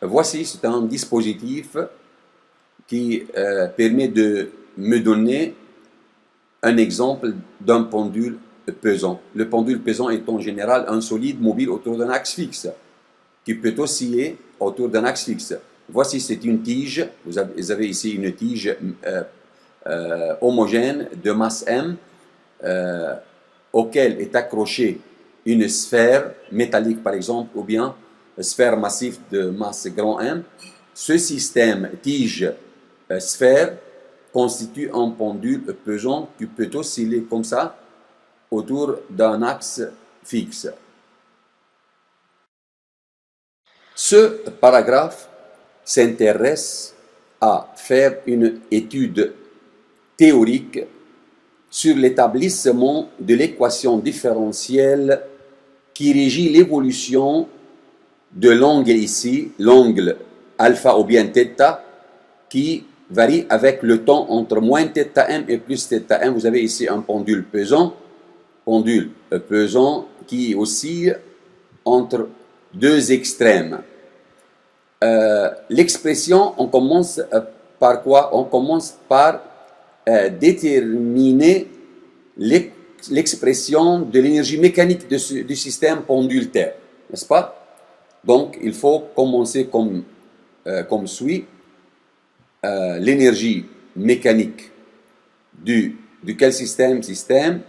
Voici, c'est un dispositif qui permet de me donner un exemple d'un pendule pesant. Le pendule pesant est en général un solide mobile autour d'un axe fixe, qui peut osciller autour d'un axe fixe. Voici, c'est une tige. Vous avez ici une tige homogène de masse M, auquel est accrochée une sphère métallique, par exemple, ou bien sphère massive de masse grand M. Ce système tige-sphère constitue un pendule pesant qui peut osciller comme ça autour d'un axe fixe. Ce paragraphe s'intéresse à faire une étude théorique sur l'établissement de l'équation différentielle qui régit l'évolution de l'angle ici, l'angle alpha ou bien θ, qui varie avec le temps entre moins θm et plus θm. Vous avez ici un pendule pesant qui oscille entre deux extrêmes. L'expression, on commence par quoi? On commence par déterminer l'expression de l'énergie mécanique du système pendule-terre, n'est-ce pas? Donc, il faut commencer comme suit. L'énergie mécanique de quel système? Système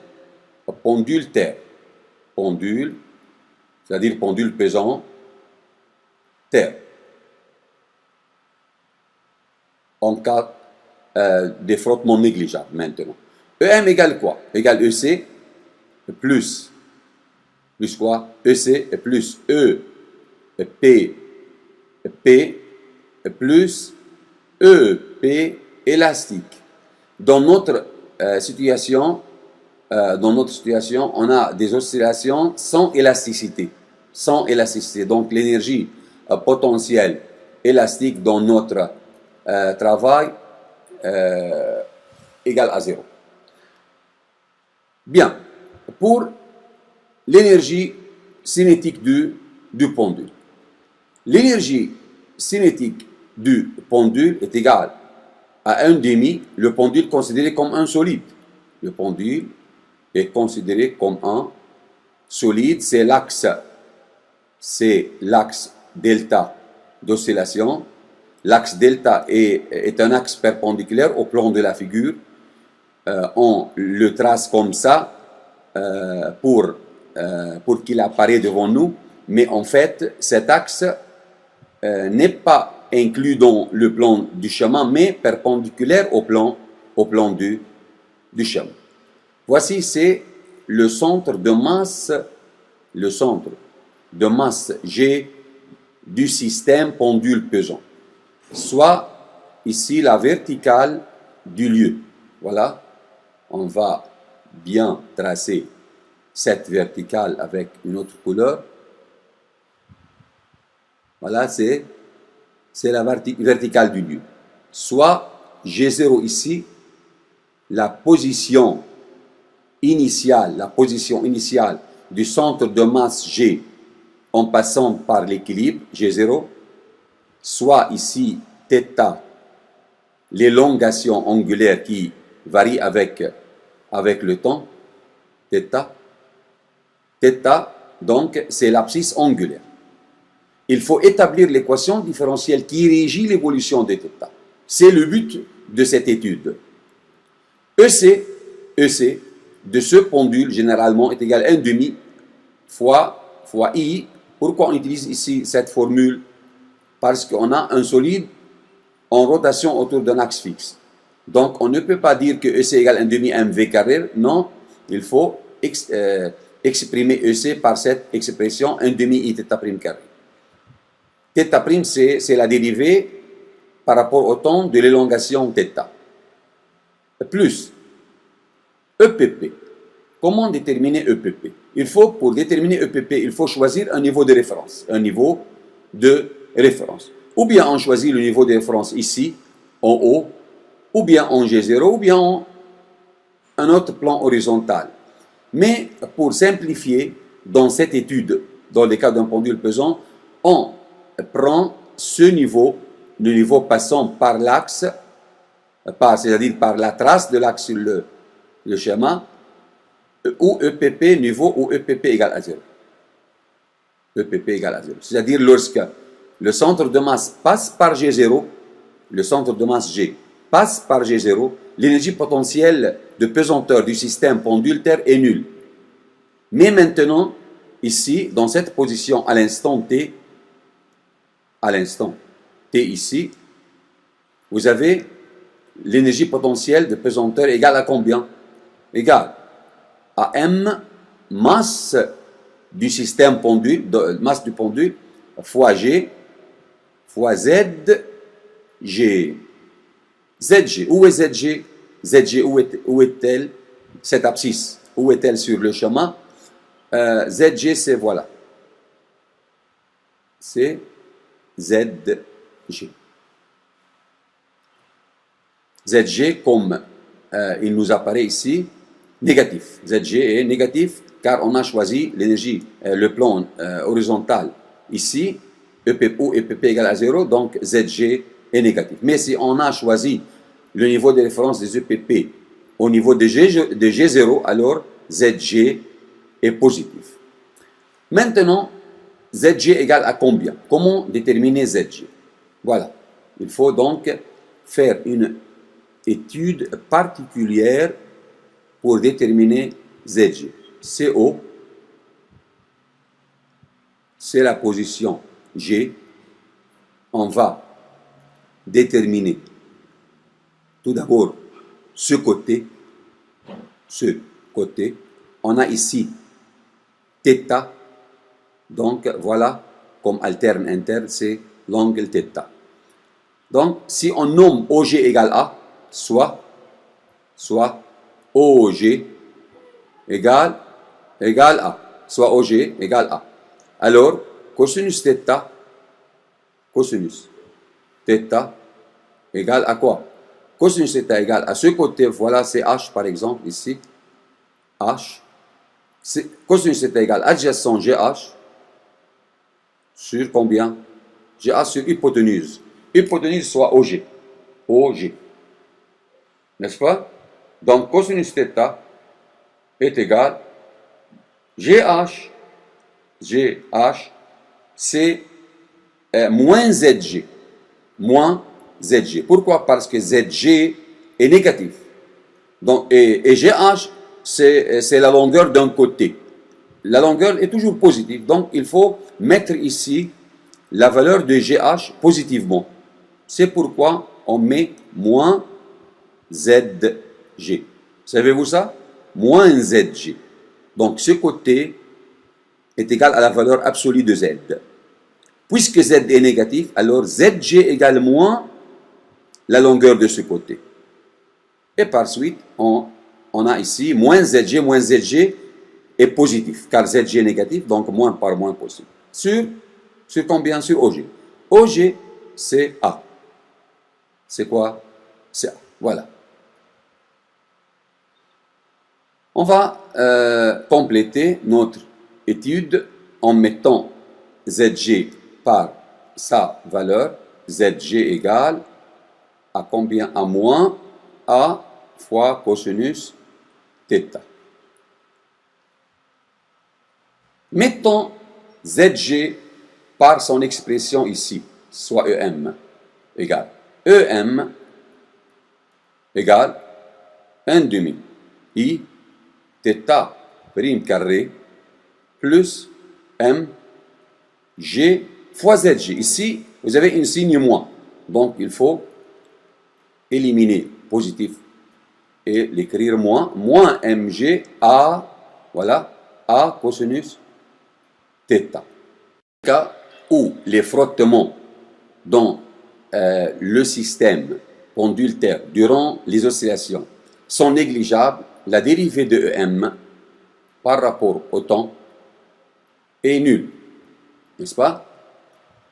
pendule-terre. Pendule, c'est-à-dire pendule pesant, terre. En cas des frottements négligeables maintenant. EM égale quoi? Égale EC plus quoi? EC plus EP plus EP élastique. Dans notre situation, on a des oscillations sans élasticité. Donc l'énergie potentielle élastique dans notre travail égale à 0. Bien, pour l'énergie cinétique du pendule. L'énergie cinétique du pendule est égale à 1/2 le pendule considéré comme un solide. Le pendule est considéré comme un solide, c'est l'axe delta d'oscillation. L'axe delta est un axe perpendiculaire au plan de la figure. On le trace comme ça pour qu'il apparaisse devant nous, mais en fait, cet axe n'est pas inclus dans le plan du chemin, mais perpendiculaire au plan du chemin. Voici, c'est le centre de masse G du système pendule pesant, soit ici la verticale du lieu. Voilà, on va bien tracer cette verticale avec une autre couleur. Voilà, c'est la verticale du lieu. Soit G0 ici, la position initiale du centre de masse G en passant par l'équilibre G0, soit ici θ, l'élongation angulaire qui varie avec le temps, θ, donc c'est l'abscisse angulaire. Il faut établir l'équation différentielle qui régit l'évolution de θ. C'est le but de cette étude. EC de ce pendule, généralement, est égal à 1/2 fois I. Pourquoi on utilise ici cette formule? Parce qu'on a un solide en rotation autour d'un axe fixe. Donc, on ne peut pas dire que EC égale 1/2 mv carré. Non, il faut exprimer EC par cette expression 1/2 I θ' carré. θ', c'est la dérivée par rapport au temps de l'élongation θ. Plus EPP. Comment déterminer EPP? Pour déterminer EPP, il faut choisir un niveau de référence. Ou bien on choisit le niveau de référence ici, en haut, ou bien en G0, ou bien en un autre plan horizontal. Mais pour simplifier, dans cette étude, dans le cas d'un pendule pesant, on prend ce niveau, le niveau passant par l'axe, c'est-à-dire par la trace de l'axe sur le schéma, où EPP niveau où EPP égale à 0. EPP égale à 0. C'est-à-dire lorsque le centre de masse passe par G0, le centre de masse G passe par G0, l'énergie potentielle de pesanteur du système pendule-Terre est nulle. Mais maintenant, ici, dans cette position, à l'instant T ici, vous avez l'énergie potentielle de pesanteur égale à combien? Égale à M masse du système pendule, masse du pendule, fois G, fois Z, G. ZG, où est ZG? ZG, où est-elle? Cette abscisse, où est-elle sur le chemin? ZG, c'est voilà. C'est ZG. ZG, comme il nous apparaît ici, négatif. ZG est négatif car on a choisi l'énergie, le plan horizontal ici, où EPP égale à 0, donc ZG est négatif. Mais si on a choisi le niveau de référence des EPP au niveau de G0, alors ZG est positif. Maintenant, ZG égale à combien? Comment déterminer ZG? Voilà. Il faut donc faire une étude particulière pour déterminer ZG. CO, c'est la position G. On va déterminer tout d'abord ce côté. On a ici θ. Donc voilà, comme alterne interne, c'est l'angle θ. Donc si on nomme OG égale A, soit OG égale A, soit OG égale A. Alors, cosinus θ égale à quoi? Cosinus θ égale à ce côté, voilà, c'est H par exemple, ici. H. Cosinus θ égale adjacent GH sur combien? GH sur hypoténuse. Hypoténuse soit OG. N'est-ce pas? Donc, cosinus θ est égal GH, c'est moins ZG. Pourquoi? Parce que ZG est négatif. Donc, et GH, c'est la longueur d'un côté. La longueur est toujours positive. Donc, il faut mettre ici la valeur de GH positivement. C'est pourquoi on met moins ZG. Savez-vous ça? Moins ZG. Donc, ce côté est égal à la valeur absolue de Z. Puisque Z est négatif, alors ZG égale moins la longueur de ce côté. Et par suite, on a ici moins ZG est positif, car ZG est négatif, donc moins par moins positif. Sur combien? Sur OG. OG, c'est A. C'est quoi? C'est A. Voilà. On va compléter notre étude en mettant ZG par sa valeur. ZG égale à combien? À moins A fois cosinus θ. Mettons ZG par son expression ici, soit EM égale. EM égale 1/2 I θ prime carré plus M G fois ZG. Ici, vous avez un signe moins. Donc, il faut éliminer positif et l'écrire moins MG A, voilà, A cosinus θ. Cas où les frottements dans le système pendule-Terre durant les oscillations sont négligeables, la dérivée de EM par rapport au temps est nulle. N'est-ce pas?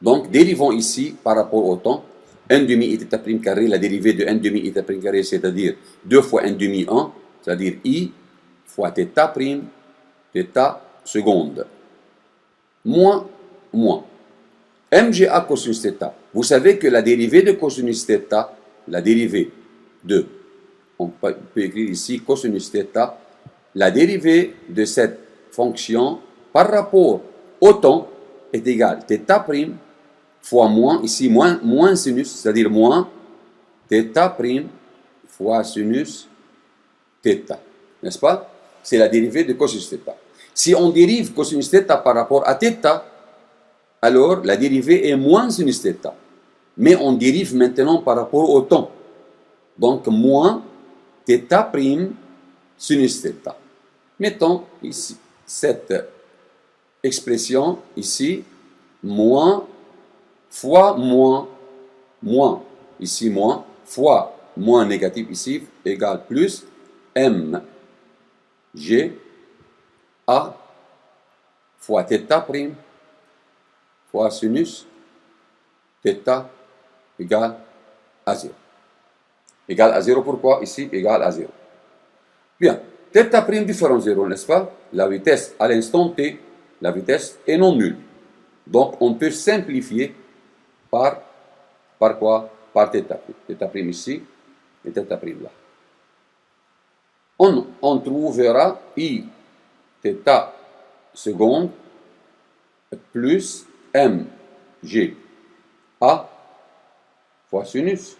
Donc, dérivons ici par rapport au temps. 1/2 I θ prime carré, la dérivée de 1/2 I θ prime carré, c'est-à-dire 2 fois 1/2 1, c'est-à-dire I fois θ prime, θ seconde. Moins. MGA cosinus θ. Vous savez que la dérivée de cosinus θ, la dérivée de, on peut écrire ici cosinus θ, la dérivée de cette fonction par rapport au temps est égale θ' fois moins, ici moins sinus, c'est-à-dire moins θ' fois sinus θ. N'est-ce pas? C'est la dérivée de cosinus θ. Si on dérive cosinus θ par rapport à θ, alors la dérivée est moins sinus θ. Mais on dérive maintenant par rapport au temps. Donc moins θ' sinus θ. Mettons ici cette expression ici, moins fois moins, ici moins, fois moins négatif ici, égale plus m g a fois θ' fois sinus θ égale à 0. Égale à 0, pourquoi ici égale à 0? Bien, θ' différent 0, n'est-ce pas? La vitesse à l'instant t, la vitesse est non nulle. Donc on peut simplifier par quoi? Par θ'. θ' ici et θ' là. On trouvera I θ seconde plus m g a fois sinus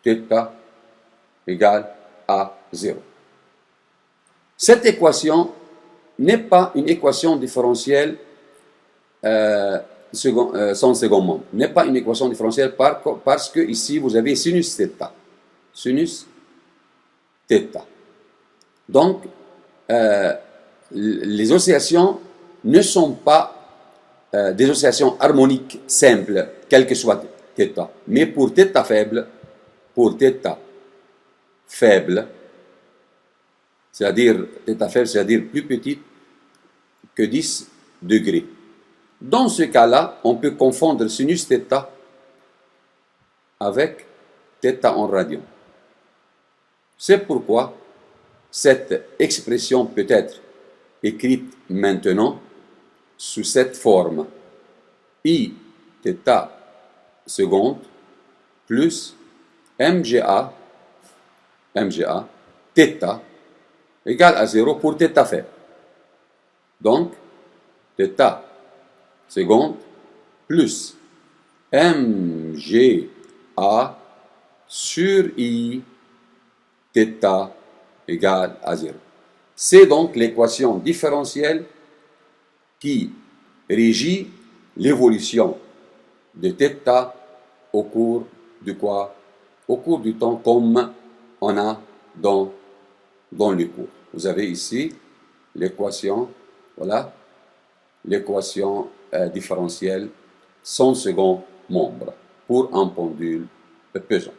θ égale à 0. Cette équation n'est pas une équation différentielle sans second membre. N'est pas une équation différentielle parce que ici vous avez sinus θ. Sinus θ. Donc, les oscillations ne sont pas des oscillations harmoniques simples, quel que soit θ. Mais pour θ faible, c'est-à-dire plus petite que 10 degrés. Dans ce cas-là, on peut confondre sinus θ avec θ en radian. C'est pourquoi cette expression peut être écrite maintenant sous cette forme. I θ seconde plus MGA θ égale à 0 pour θ faible. Donc, θ seconde plus MGA sur I θ égale à 0. C'est donc l'équation différentielle qui régit l'évolution de θ au cours de quoi? Au cours du temps, comme on a dans le cours. Vous avez ici l'équation, voilà, l'équation différentielle sans second membre pour un pendule pesant.